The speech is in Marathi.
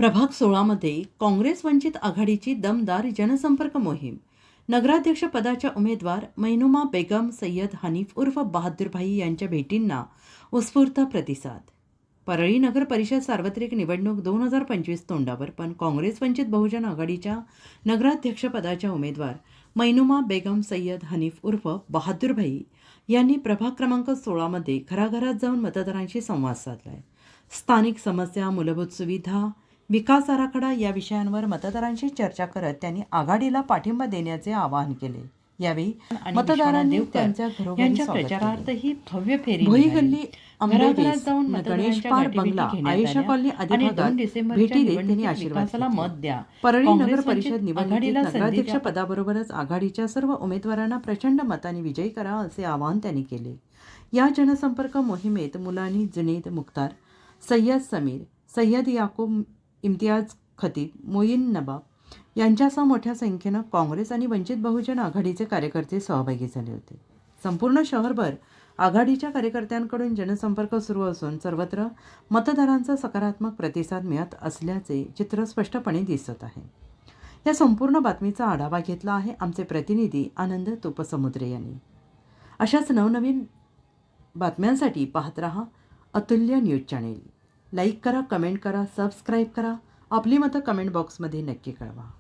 प्रभाग 16 मध्ये काँग्रेस वंचित आघाडीची दमदार जनसंपर्क मोहीम. नगराध्यक्ष पदाच्या उमेदवार मैनुमा बेगम सय्यद हनीफ उर्फ बहादूरभाई यांच्या भेटींना उत्स्फूर्त प्रतिसाद. परळी नगर परिषद सार्वत्रिक निवडणूक 2025 तोंडावर, पण काँग्रेस वंचित बहुजन आघाडीच्या नगराध्यक्ष पदाच्या उमेदवार मैनुमा बेगम सय्यद हनीफ उर्फ बहादूरभाई यांनी प्रभाग क्रमांक 16 मध्ये घराघरात जाऊन मतदारांशी संवाद साधलाय. स्थानिक समस्या, मूलभूत सुविधा, विकास आराखडा या विषयांवर मतदारांशी चर्चा करत त्यांनी आघाडीला पाठिंबा देण्याचे आवाहन केले. यावेळी मतदारांनी त्यांच्या घरोघरी प्रचारार्थ ही भव्य फेरी भोई गल्ली, घराघरात जाऊन गणेश पार्क बंगला, आयशा कॉलनी आदी भागात भेटी देत त्यांनी आशीर्वादाला मत द्या. परळी नगर परिषद निवडणुकीत नगराध्यक्ष पदाबरोबरच आघाडीच्या सर्व उमेदवारांना प्रचंड मतांनी विजयी करा असे आवाहन त्यांनी केले. या जनसंपर्क मोहिमेत मुलानी जुनेद मुख्तार, सय्यद समीर, सय्यद याकूब, इम्तियाज खतीब, मोईन नवाब यांच्यासह मोठ्या संख्येनं काँग्रेस आणि वंचित बहुजन आघाडीचे कार्यकर्ते सहभागी झाले होते. संपूर्ण शहरभर आघाडीच्या कार्यकर्त्यांकडून जनसंपर्क सुरू असून सर्वत्र मतदारांचा सकारात्मक प्रतिसाद मिळत असल्याचे चित्र स्पष्टपणे दिसत आहे. या संपूर्ण बातमीचा आढावा घेतला आहे आमचे प्रतिनिधी आनंद तुपसमुद्रे यांनी. अशाच नवनवीन बातम्यांसाठी पाहत रहा अतुल्य न्यूज चॅनेल. लाईक करा, कमेंट करा, सबस्क्राईब करा. आपली मतं कमेंट बॉक्समध्ये नक्की कळवा.